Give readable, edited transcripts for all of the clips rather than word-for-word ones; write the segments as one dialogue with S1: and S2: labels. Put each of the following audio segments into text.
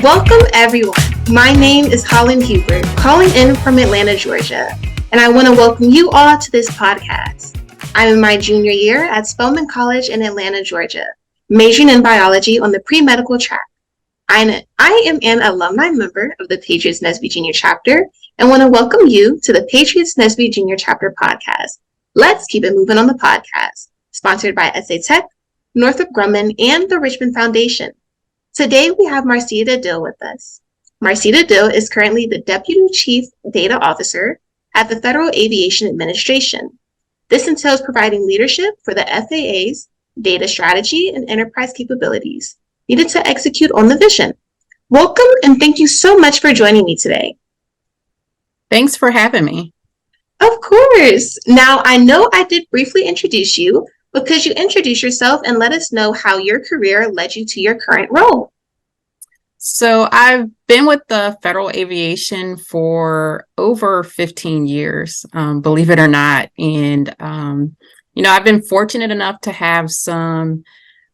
S1: Welcome, everyone. My name is Holland Hubert, calling in from Atlanta, Georgia, and I want to welcome you all to this podcast. I'm in my junior year at Spelman College in Atlanta, Georgia, majoring in biology on the pre-medical track. I am an alumni member of the Patriots Nesby Junior Chapter and want to welcome you to the Patriots Nesby Junior Chapter podcast. Let's keep it moving on the podcast, sponsored by SA Tech, Northrop Grumman, and the Richmond Foundation. Today, we have Marseta Dill with us. Marseta Dill is currently the Deputy Chief Data Officer at the Federal Aviation Administration. This entails providing leadership for the FAA's data strategy and enterprise capabilities needed to execute on the vision. Welcome, and thank you so much for joining me today.
S2: Thanks for having me.
S1: Of course. Now, I know I did briefly introduce you, but could you introduce yourself and let us know how your career led you to your current role?
S2: So I've been with the Federal Aviation for over 15 years, believe it or not. And, I've been fortunate enough to have some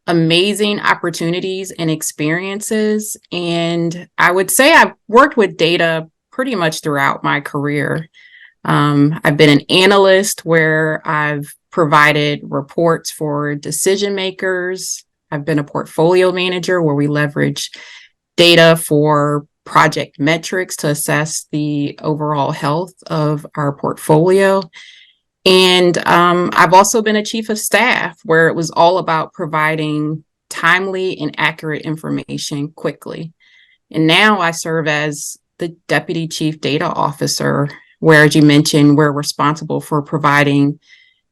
S2: amazing opportunities and experiences. And I would say I've worked with data pretty much throughout my career. I've been an analyst where I've provided reports for decision makers. I've been a portfolio manager where we leverage data for project metrics to assess the overall health of our portfolio. And I've also been a chief of staff where it was all about providing timely and accurate information quickly. And now I serve as the Deputy Chief Data Officer, where, as you mentioned, we're responsible for providing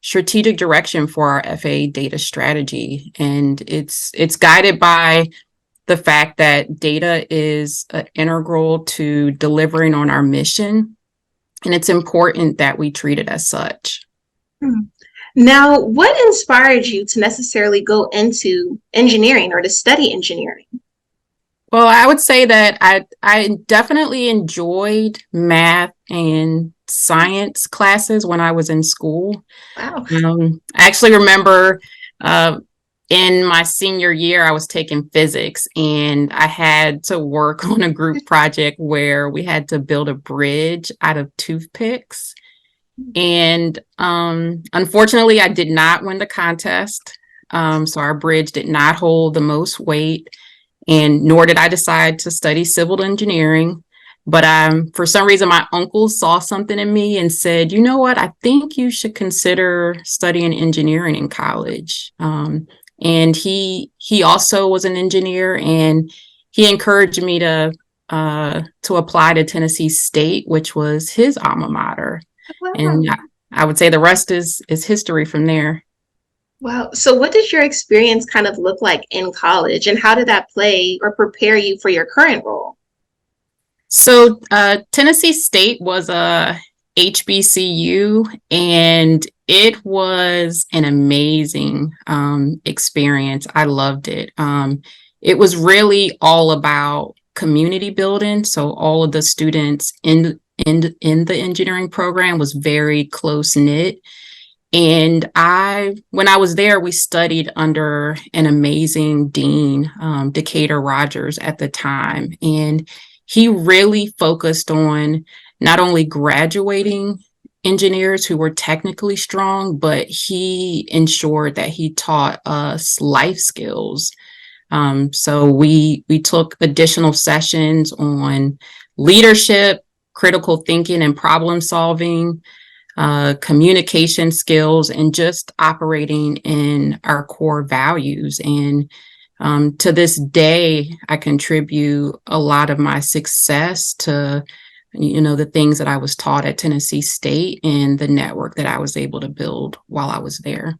S2: strategic direction for our FAA data strategy. And it's guided by the fact that data is integral to delivering on our mission. And it's important that we treat it as such.
S1: Now, what inspired you to necessarily go into engineering or to study engineering?
S2: Well, I would say that I definitely enjoyed math and science classes when I was in school.
S1: Wow.
S2: I actually remember in my senior year, I was taking physics and I had to work on a group project where we had to build a bridge out of toothpicks. And unfortunately, I did not win the contest. So our bridge did not hold the most weight, and nor did I decide to study civil engineering. But for some reason, my uncle saw something in me and said, you know what, I think you should consider studying engineering in college. And he also was an engineer, and he encouraged me to apply to Tennessee State, which was his alma mater. Wow. And I would say the rest is history from there.
S1: Wow. So what did your experience kind of look like in college, and how did that play or prepare you for your current role?
S2: So Tennessee State was a HBCU, and it was an amazing experience. I loved it. It was really all about community building. So all of the students in the engineering program was very close knit. And when I was there, we studied under an amazing dean, Decatur Rogers at the time. And he really focused on not only graduating engineers who were technically strong, but he ensured that he taught us life skills. So we took additional sessions on leadership, critical thinking and problem solving, communication skills, and just operating in our core values. And to this day, I contribute a lot of my success to, the things that I was taught at Tennessee State and the network that I was able to build while I was there.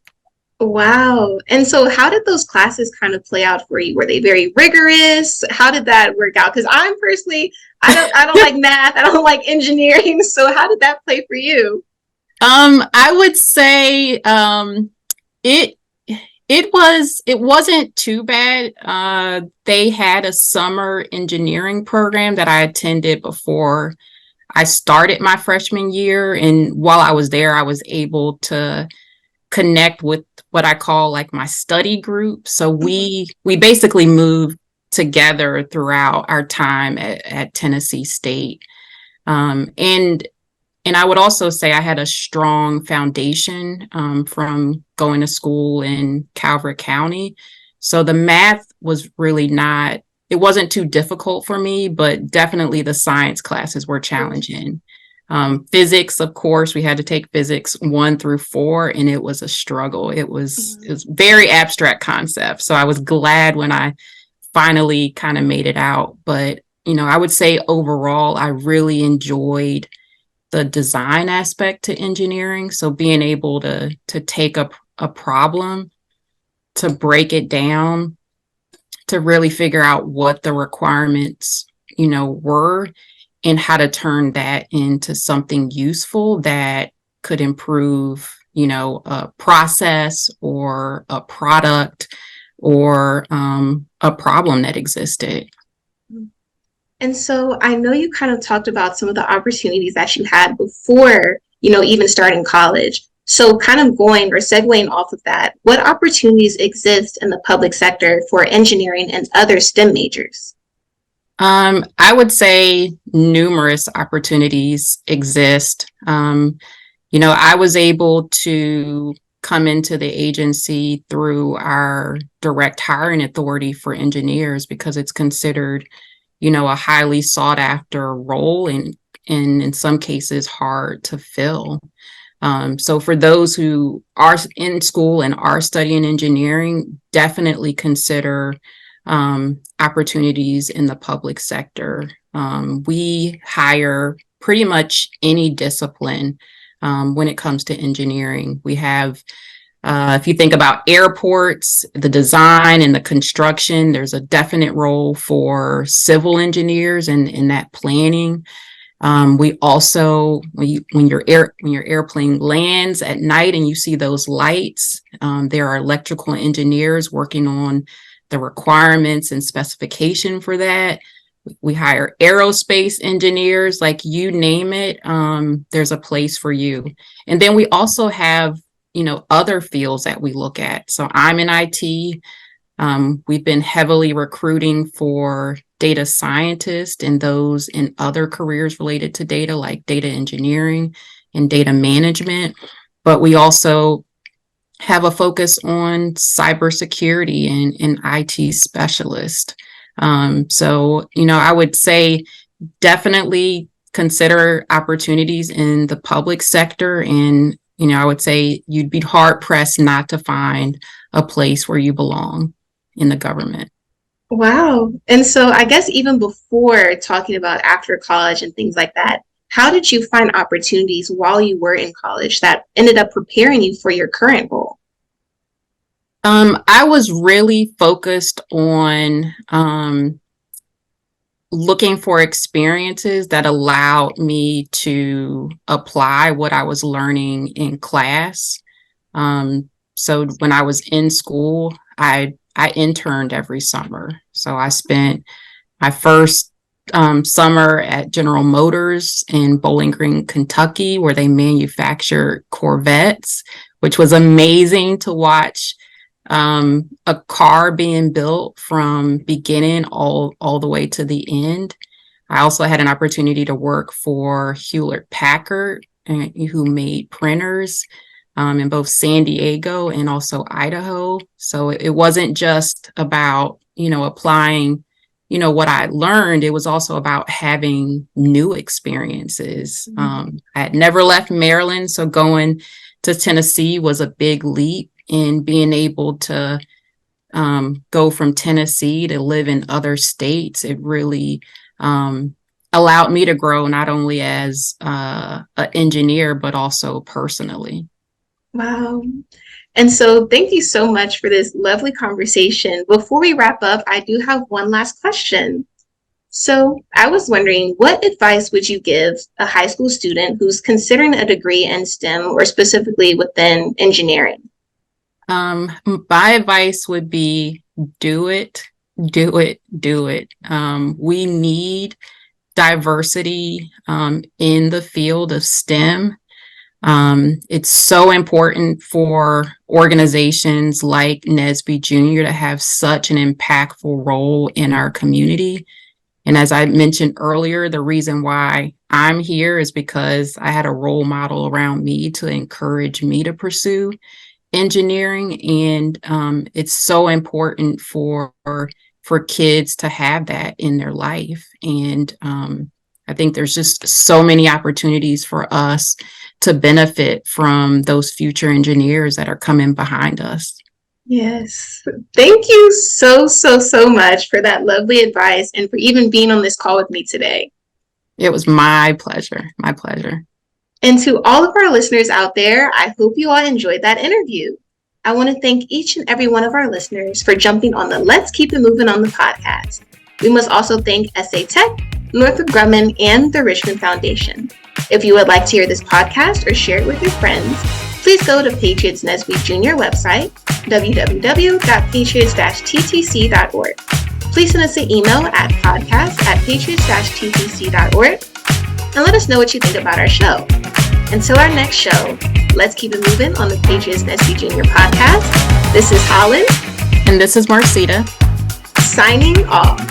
S1: Wow. And so how did those classes kind of play out for you? Were they very rigorous? How did that work out? Because I'm personally, I don't like math. I don't like engineering. So how did that play for you?
S2: I would say it wasn't too bad. They had a summer engineering program that I attended before I started my freshman year. And while I was there, I was able to connect with what I call like my study group. So we basically moved together throughout our time at Tennessee State. And I would also say I had a strong foundation from going to school in Calvert County. So the math was really not, it wasn't too difficult for me, but definitely the science classes were challenging. Physics, of course, we had to take physics 1 through 4, and it was a struggle. It was very abstract concept. So I was glad when I finally kind of made it out. But, I would say overall, I really enjoyed the design aspect to engineering. So being able to take a problem, to break it down, to really figure out what the requirements, were, and how to turn that into something useful that could improve, a process or a product or a problem that existed.
S1: And so I know you kind of talked about some of the opportunities that you had before, even starting college. So kind of going or segueing off of that, what opportunities exist in the public sector for engineering and other STEM majors?
S2: I would say numerous opportunities exist. I was able to come into the agency through our direct hiring authority for engineers because it's considered, a highly sought after role and in some cases hard to fill. So for those who are in school and are studying engineering, definitely consider opportunities in the public sector. We hire pretty much any discipline when it comes to engineering. We have, if you think about airports, the design and the construction, there's a definite role for civil engineers in that planning. We also, when your airplane lands at night and you see those lights, there are electrical engineers working on the requirements and specification for that. We hire aerospace engineers, like you name it, there's a place for you. And then we also have, other fields that we look at. So I'm in IT. We've been heavily recruiting for data scientists and those in other careers related to data, like data engineering and data management. But we also have a focus on cybersecurity and IT specialist. So, I would say definitely consider opportunities in the public sector. And, I would say you'd be hard pressed not to find a place where you belong in the government.
S1: Wow. And so I guess even before talking about after college and things like that, how did you find opportunities while you were in college that ended up preparing you for your current role?
S2: I was really focused on looking for experiences that allowed me to apply what I was learning in class. So when I was in school, I interned every summer. So I spent my first summer at General Motors in Bowling Green, Kentucky, where they manufactured Corvettes, which was amazing to watch a car being built from beginning all the way to the end. I also had an opportunity to work for Hewlett Packard, who made printers in both San Diego and also Idaho. So it wasn't just about, applying, what I learned. It was also about having new experiences. I had never left Maryland, so going to Tennessee was a big leap in being able to go from Tennessee to live in other states. It really allowed me to grow not only as an engineer, but also personally.
S1: Wow. And so thank you so much for this lovely conversation. Before we wrap up, I do have one last question. So I was wondering, what advice would you give a high school student who's considering a degree in STEM or specifically within engineering?
S2: My advice would be do it. We need diversity in the field of STEM. It's so important for organizations like NSBE Junior to have such an impactful role in our community. And as I mentioned earlier, the reason why I'm here is because I had a role model around me to encourage me to pursue engineering. And it's so important for kids to have that in their life. And I think there's just so many opportunities for us to benefit from those future engineers that are coming behind us.
S1: Yes. Thank you so much for that lovely advice and for even being on this call with me today.
S2: It was my pleasure. My pleasure.
S1: And to all of our listeners out there, I hope you all enjoyed that interview. I want to thank each and every one of our listeners for jumping on the Let's Keep It Moving on the podcast. We must also thank SA Tech, Northrop Grumman, and the Richmond Foundation. If you would like to hear this podcast or share it with your friends, please go to Patriots NSBE Junior website, www.patriots-ttc.org. Please send us an email at podcast@patriots-ttc.org and let us know what you think about our show. Until our next show, let's keep it moving on the Patriots NSBE Junior podcast. This is Holland.
S2: And this is Marseta.
S1: Signing off.